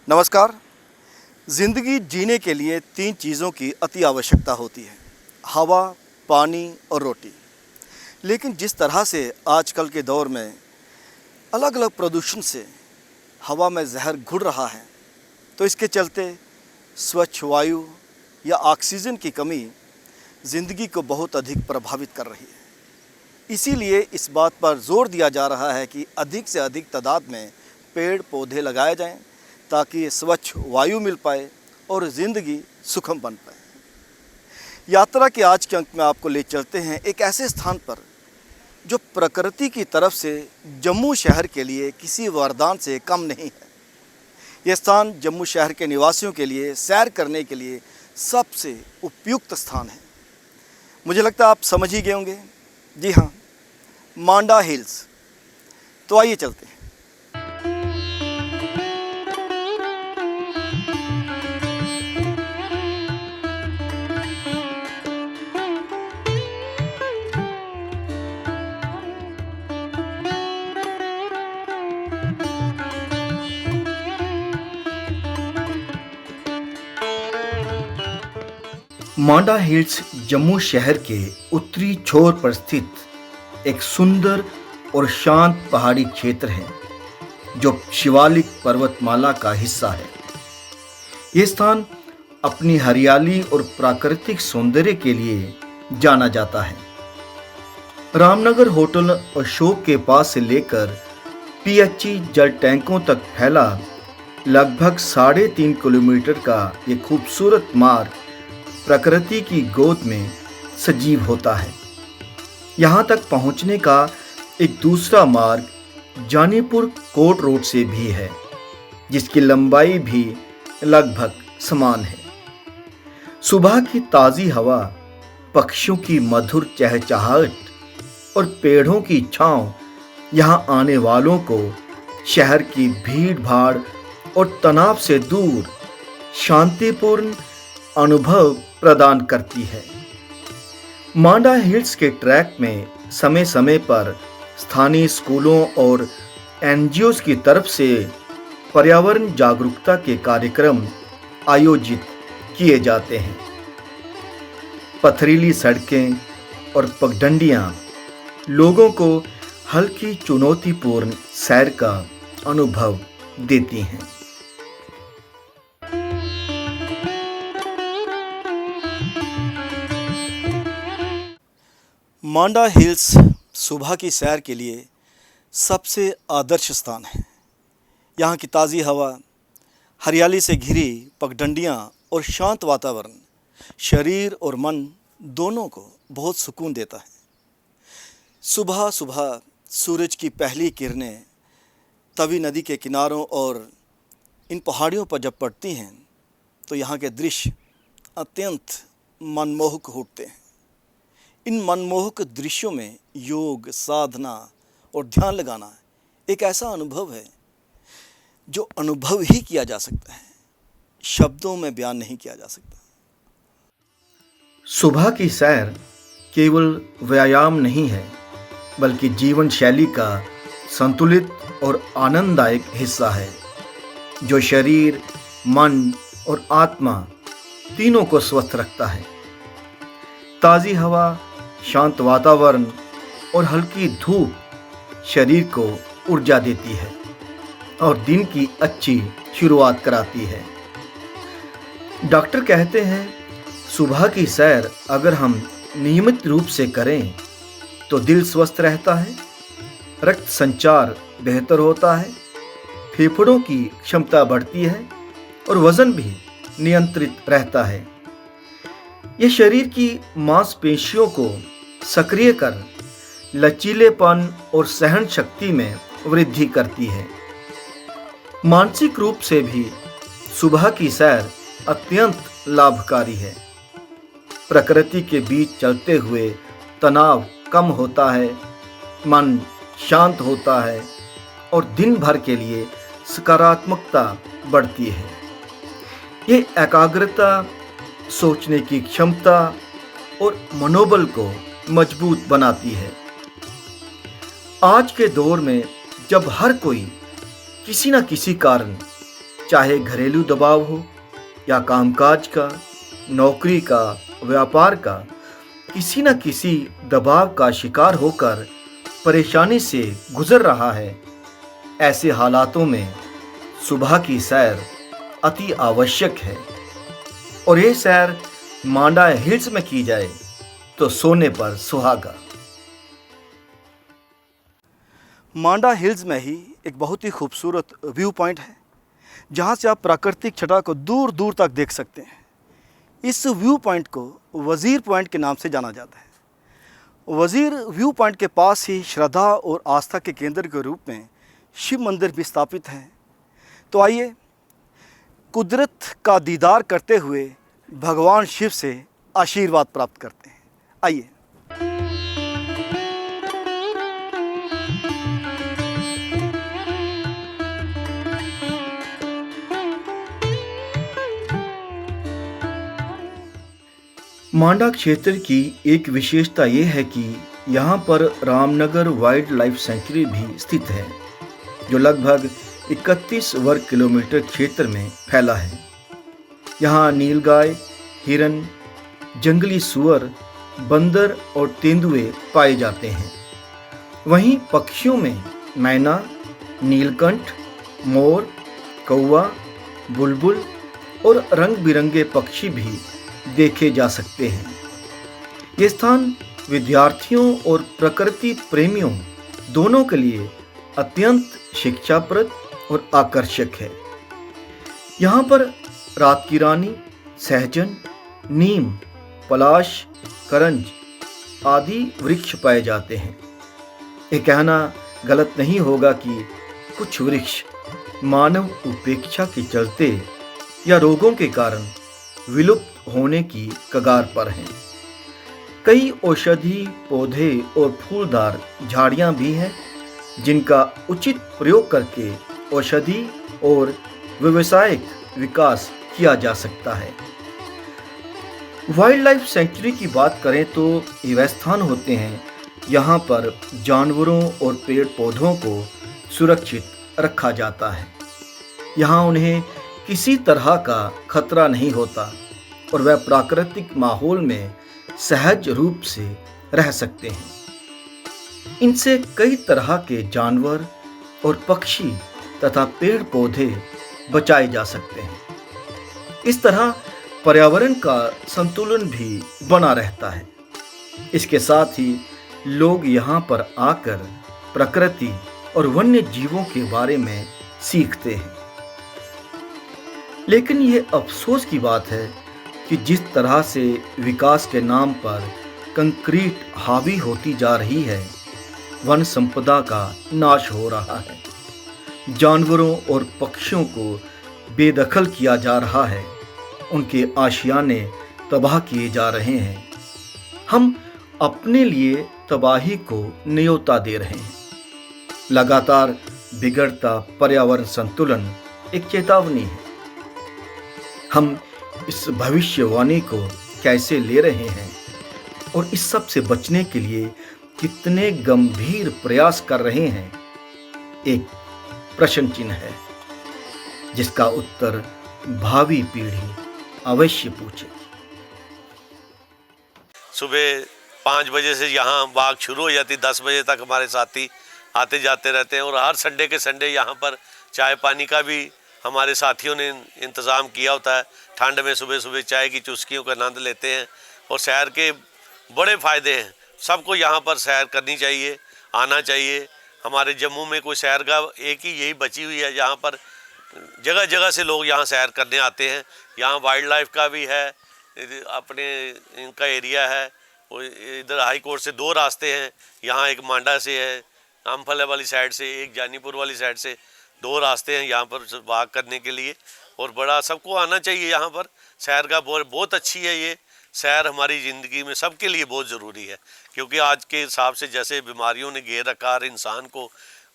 नमस्कार। ज़िंदगी जीने के लिए तीन चीज़ों की अति आवश्यकता होती है: हवा, पानी और रोटी। लेकिन जिस तरह से आजकल के दौर में अलग अलग प्रदूषण से हवा में जहर घुल रहा है, तो इसके चलते स्वच्छ वायु या ऑक्सीजन की कमी ज़िंदगी को बहुत अधिक प्रभावित कर रही है। इसीलिए इस बात पर जोर दिया जा रहा है कि अधिक से अधिक तादाद में पेड़ पौधे लगाए जाएं, ताकि स्वच्छ वायु मिल पाए और ज़िंदगी सुखम बन पाए। यात्रा के आज के अंक में आपको ले चलते हैं एक ऐसे स्थान पर जो प्रकृति की तरफ से जम्मू शहर के लिए किसी वरदान से कम नहीं है। यह स्थान जम्मू शहर के निवासियों के लिए सैर करने के लिए सबसे उपयुक्त स्थान है। मुझे लगता है आप समझ ही गए होंगे। जी हाँ, मांडा हिल्स। तो आइए चलते हैं। मांडा हिल्स जम्मू शहर के उत्तरी छोर पर स्थित एक सुंदर और शांत पहाड़ी क्षेत्र है, जो शिवालिक पर्वतमाला का हिस्सा है। यह स्थान अपनी हरियाली और प्राकृतिक सौंदर्य के लिए जाना जाता है। रामनगर होटल अशोक के पास से लेकर पीएचई जल टैंकों तक फैला लगभग 3.5 किलोमीटर का ये खूबसूरत मार्ग प्रकृति की गोद में सजीव होता है। यहाँ तक पहुँचने का एक दूसरा मार्ग जानीपुर कोट रोड से भी है, जिसकी लंबाई भी लगभग समान है। सुबह की ताज़ी हवा, पक्षियों की मधुर चहचहाहट और पेड़ों की छांव यहाँ आने वालों को शहर की भीड़ भाड़ और तनाव से दूर शांतिपूर्ण अनुभव प्रदान करती है। मांडा हिल्स के ट्रैक में समय समय पर स्थानीय स्कूलों और एनजीओज की तरफ से पर्यावरण जागरूकता के कार्यक्रम आयोजित किए जाते हैं। पथरीली सड़कें और पगडंडियां लोगों को हल्की चुनौतीपूर्ण सैर का अनुभव देती हैं। मांडा हिल्स सुबह की सैर के लिए सबसे आदर्श स्थान है। यहाँ की ताज़ी हवा, हरियाली से घिरी पगडंडियाँ और शांत वातावरण शरीर और मन दोनों को बहुत सुकून देता है। सुबह सुबह सूरज की पहली किरणें तवी नदी के किनारों और इन पहाड़ियों पर जब पड़ती हैं, तो यहाँ के दृश्य अत्यंत मनमोहक होते हैं। इन मनमोहक दृश्यों में योग, साधना और ध्यान लगाना एक ऐसा अनुभव है जो अनुभव ही किया जा सकता है, शब्दों में बयान नहीं किया जा सकता। सुबह की सैर केवल व्यायाम नहीं है, बल्कि जीवन शैली का संतुलित और आनंददायक हिस्सा है, जो शरीर, मन और आत्मा तीनों को स्वस्थ रखता है। ताज़ी हवा, शांत वातावरण और हल्की धूप शरीर को ऊर्जा देती है और दिन की अच्छी शुरुआत कराती है। डॉक्टर कहते हैं, सुबह की सैर अगर हम नियमित रूप से करें तो दिल स्वस्थ रहता है, रक्त संचार बेहतर होता है, फेफड़ों की क्षमता बढ़ती है और वजन भी नियंत्रित रहता है। यह शरीर की मांसपेशियों को सक्रिय कर लचीलेपन और सहन शक्ति में वृद्धि करती है। मानसिक रूप से भी सुबह की सैर अत्यंत लाभकारी है। प्रकृति के बीच चलते हुए तनाव कम होता है, मन शांत होता है और दिन भर के लिए सकारात्मकता बढ़ती है। ये एकाग्रता, सोचने की क्षमता और मनोबल को मजबूत बनाती है। आज के दौर में जब हर कोई किसी न किसी कारण, चाहे घरेलू दबाव हो या कामकाज का, नौकरी का, व्यापार का, किसी न किसी दबाव का शिकार होकर परेशानी से गुजर रहा है। ऐसे हालातों में सुबह की सैर अति आवश्यक है और ये सैर मांडा हिल्स में की जाए तो सोने पर सुहागा। मांडा हिल्स में ही एक बहुत ही खूबसूरत व्यू पॉइंट है जहाँ से आप प्राकृतिक छटा को दूर दूर तक देख सकते हैं। इस व्यू पॉइंट को वज़ीर पॉइंट के नाम से जाना जाता है। वज़ीर व्यू पॉइंट के पास ही श्रद्धा और आस्था के केंद्र के रूप में शिव मंदिर भी स्थापित है। तो आइए कुदरत का दीदार करते हुए भगवान शिव से आशीर्वाद प्राप्त करते हैं। आइए। मांडा क्षेत्र की एक विशेषता ये है कि यहाँ पर रामनगर वाइल्ड लाइफ सेंचुरी भी स्थित है, जो लगभग 31 वर्ग किलोमीटर क्षेत्र में फैला है। यहाँ नीलगाय, हिरन, जंगली सुअर, बंदर और तेंदुए पाए जाते हैं। वहीं पक्षियों में मैना, नीलकंठ, मोर, कौवा, बुलबुल और रंग बिरंगे पक्षी भी देखे जा सकते हैं। ये स्थान विद्यार्थियों और प्रकृति प्रेमियों दोनों के लिए अत्यंत शिक्षाप्रद और आकर्षक है। यहाँ पर रात की रानी, सहजन, नीम, पलाश, करंज आदि वृक्ष पाए जाते हैं। ये कहना गलत नहीं होगा कि कुछ वृक्ष मानव उपेक्षा के चलते या रोगों के कारण विलुप्त होने की कगार पर हैं। कई औषधि पौधे और फूलदार झाड़ियां भी हैं जिनका उचित प्रयोग करके औषधि और व्यावसायिक विकास किया जा सकता है। वाइल्ड लाइफ सेंचुरी की बात करें तो ये वह स्थान होते हैं यहाँ पर जानवरों और पेड़ पौधों को सुरक्षित रखा जाता है। यहाँ उन्हें किसी तरह का खतरा नहीं होता और वह प्राकृतिक माहौल में सहज रूप से रह सकते हैं। इनसे कई तरह के जानवर और पक्षी तथा पेड़ पौधे बचाए जा सकते हैं। इस तरह पर्यावरण का संतुलन भी बना रहता है। इसके साथ ही लोग यहाँ पर आकर प्रकृति और वन्य जीवों के बारे में सीखते हैं। लेकिन ये अफसोस की बात है कि जिस तरह से विकास के नाम पर कंक्रीट हावी होती जा रही है, वन संपदा का नाश हो रहा है, जानवरों और पक्षियों को बेदखल किया जा रहा है, उनके आशियाने तबाह किए जा रहे हैं, हम अपने लिए तबाही को न्योता दे रहे हैं। लगातार बिगड़ता पर्यावरण संतुलन एक चेतावनी है। हम इस भविष्यवाणी को कैसे ले रहे हैं और इस सब से बचने के लिए कितने गंभीर प्रयास कर रहे हैं, एक प्रश्न चिन्ह है जिसका उत्तर भावी पीढ़ी अवश्य पूछेगी। सुबह 5 बजे से यहाँ वाक शुरू हो जाती, 10 बजे तक हमारे साथी आते जाते रहते हैं और हर संडे के संडे यहाँ पर चाय पानी का भी हमारे साथियों ने इंतज़ाम किया होता है। ठंड में सुबह सुबह चाय की चुस्कियों का आनंद लेते हैं और सैर के बड़े फ़ायदे हैं। सबको यहाँ पर सैर करनी चाहिए, आना चाहिए। हमारे जम्मू में कोई सैरगाह एक ही यही बची हुई है, जहाँ पर जगह जगह से लोग यहाँ सैर करने आते हैं। यहाँ वाइल्ड लाइफ का भी है, अपने इनका एरिया है। और इधर हाई कोर्ट से 2 रास्ते हैं, यहाँ एक मांडा से है आमफला वाली साइड से, एक जानीपुर वाली साइड से 2 रास्ते हैं यहाँ पर वॉक करने के लिए। और बड़ा सबको आना चाहिए यहाँ पर। सैर का बहुत अच्छी है ये सैर, हमारी ज़िंदगी में सबके लिए बहुत ज़रूरी है, क्योंकि आज के हिसाब से जैसे बीमारियों ने घेर रखा है इंसान को,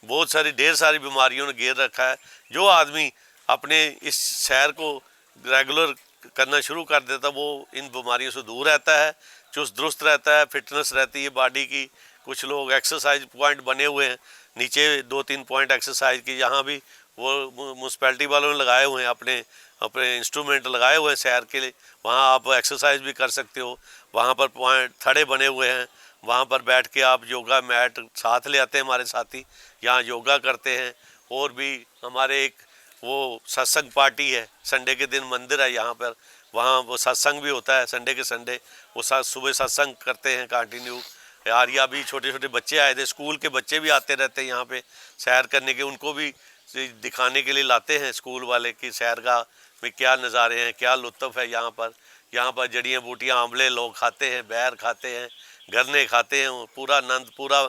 बहुत सारी ढेर सारी बीमारियों ने घेर रखा है। जो आदमी अपने इस सैर को रेगुलर करना शुरू कर देता वो इन बीमारियों से दूर रहता है, चुस्त दुरुस्त रहता है, फिटनेस रहती है बॉडी की। कुछ लोग एक्सरसाइज पॉइंट बने हुए हैं नीचे, 2-3 पॉइंट एक्सरसाइज की, यहाँ भी वो म्यूनसिपैलिटी वालों ने लगाए हुए हैं, अपने अपने इंस्ट्रूमेंट लगाए हुए हैं सैर के लिए। वहाँ आप एक्सरसाइज भी कर सकते हो। वहाँ पर पॉइंट थड़े बने हुए हैं, वहाँ पर बैठ के आप योगा मैट साथ ले आते हैं हमारे साथी, यहाँ योगा करते हैं। और भी हमारे एक वो सत्संग पार्टी है, संडे के दिन मंदिर है यहाँ पर, वहाँ वो सत्संग भी होता है संडे के संडे। वो सुबह सत्संग करते हैं कंटिन्यू। आर्या भी छोटे छोटे बच्चे आए थे, स्कूल के बच्चे भी आते रहते हैं यहाँ पे सैर करने के, उनको भी दिखाने के लिए लाते हैं स्कूल वाले कि सैर का में क्या नज़ारे हैं, क्या लुत्फ़ है यहाँ पर। यहाँ पर जड़ियाँ बूटियाँ आंवले लोग खाते हैं, बैर खाते हैं, गन्ने खाते हैं, पूरा आनंद पूरा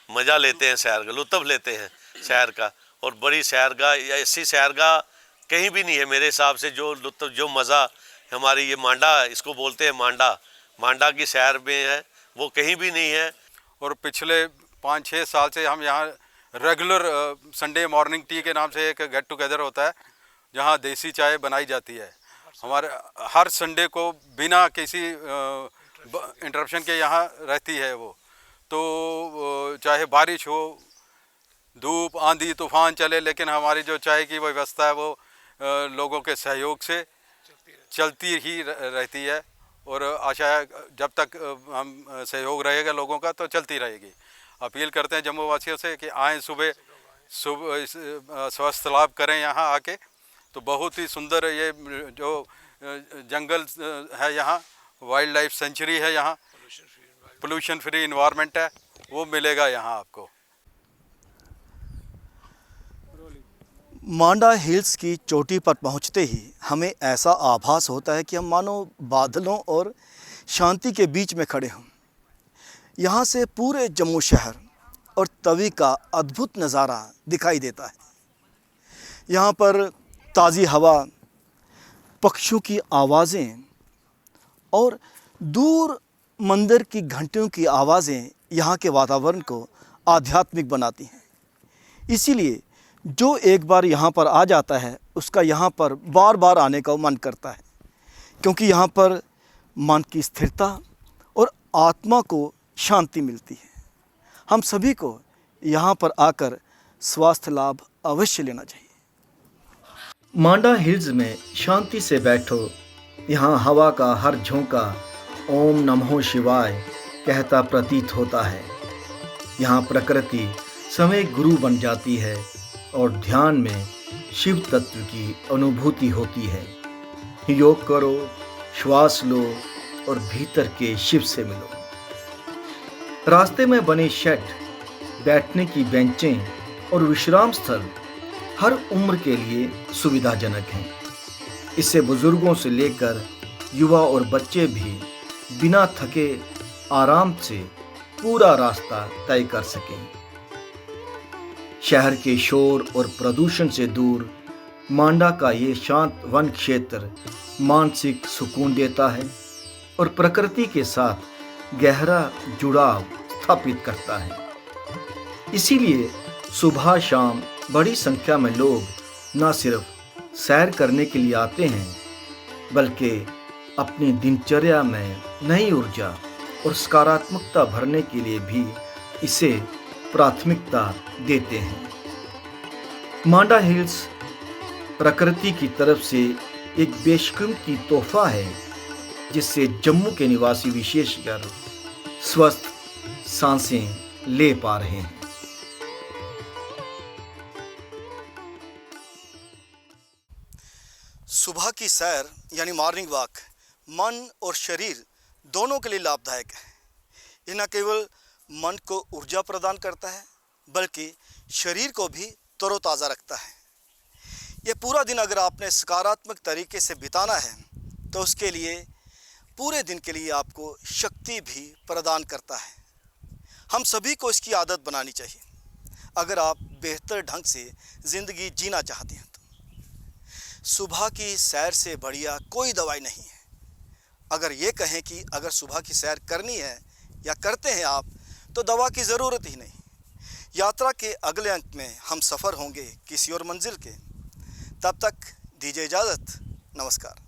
मज़ा लेते हैं, सैर का लुत्फ़ लेते हैं सैर का। और बड़ी सैरगाह या ऐसी सैरगाह कहीं भी नहीं है मेरे हिसाब से, जो लुत्फ़ जो मज़ा हमारी ये मांडा, इसको बोलते हैं मांडा की सैर में है, वो कहीं भी नहीं है। और पिछले 5-6 साल से हम यहाँ रेगुलर संडे मॉर्निंग टी के नाम से एक गेट टुगेदर होता है, जहाँ देसी चाय बनाई जाती है हमारे हर संडे को, बिना किसी इंटरप्शन के यहाँ रहती है वो। तो चाहे बारिश हो, धूप आंधी तूफान चले, लेकिन हमारी जो चाय की व्यवस्था है वो लोगों के सहयोग से चलती ही रहती है। और आशा है जब तक हम सहयोग रहेगा लोगों का तो चलती रहेगी। अपील करते हैं जम्मू वासियों से कि आएँ, सुबह स्वस्थ लाभ करें यहाँ आके। तो बहुत ही सुंदर ये जो जंगल है यहाँ, वाइल्ड लाइफ सेंचुरी है यहाँ, पोल्यूशन फ्री इन्वायरमेंट है, वो मिलेगा यहाँ आपको। मांडा हिल्स की चोटी पर पहुंचते ही हमें ऐसा आभास होता है कि हम मानो बादलों और शांति के बीच में खड़े हों। यहाँ से पूरे जम्मू शहर और तवी का अद्भुत नज़ारा दिखाई देता है। यहाँ पर ताज़ी हवा, पक्षियों की आवाज़ें और दूर मंदिर की घंटियों की आवाज़ें यहाँ के वातावरण को आध्यात्मिक बनाती हैं। इसीलिए जो एक बार यहाँ पर आ जाता है उसका यहाँ पर बार बार आने का मन करता है, क्योंकि यहाँ पर मन की स्थिरता और आत्मा को शांति मिलती है। हम सभी को यहाँ पर आकर स्वास्थ्य लाभ अवश्य लेना चाहिए। मांडा हिल्स में शांति से बैठो, यहाँ हवा का हर झोंका ओम नमो शिवाय कहता प्रतीत होता है। यहाँ प्रकृति समय गुरु बन जाती है और ध्यान में शिव तत्व की अनुभूति होती है। योग करो, श्वास लो और भीतर के शिव से मिलो। रास्ते में बने शेड, बैठने की बेंचें और विश्राम स्थल हर उम्र के लिए सुविधाजनक हैं। इससे बुजुर्गों से लेकर युवा और बच्चे भी बिना थके आराम से पूरा रास्ता तय कर सकें। शहर के शोर और प्रदूषण से दूर मांडा का ये शांत वन क्षेत्र मानसिक सुकून देता है और प्रकृति के साथ गहरा जुड़ाव स्थापित करता है। इसीलिए सुबह शाम बड़ी संख्या में लोग न सिर्फ सैर करने के लिए आते हैं, बल्कि अपनी दिनचर्या में नई ऊर्जा और सकारात्मकता भरने के लिए भी इसे प्राथमिकता देते हैं। मांडा हिल्स प्रकृति की तरफ से एक बेशकीमती तोहफा है, जिससे जम्मू के निवासी विशेषकर स्वस्थ सांसें ले पा रहे हैं। सुबह की सैर यानी मॉर्निंग वॉक मन और शरीर दोनों के लिए लाभदायक है। ये न केवल मन को ऊर्जा प्रदान करता है, बल्कि शरीर को भी तरोताज़ा रखता है। ये पूरा दिन अगर आपने सकारात्मक तरीके से बिताना है तो उसके लिए पूरे दिन के लिए आपको शक्ति भी प्रदान करता है। हम सभी को इसकी आदत बनानी चाहिए अगर आप बेहतर ढंग से ज़िंदगी जीना चाहते हैं। तो सुबह की सैर से बढ़िया कोई दवाई नहीं है। अगर ये कहें कि अगर सुबह की सैर करनी है या करते हैं आप, तो दवा की ज़रूरत ही नहीं। यात्रा के अगले अंक में हम सफ़र होंगे किसी और मंजिल के। तब तक दीजिए इजाज़त। नमस्कार।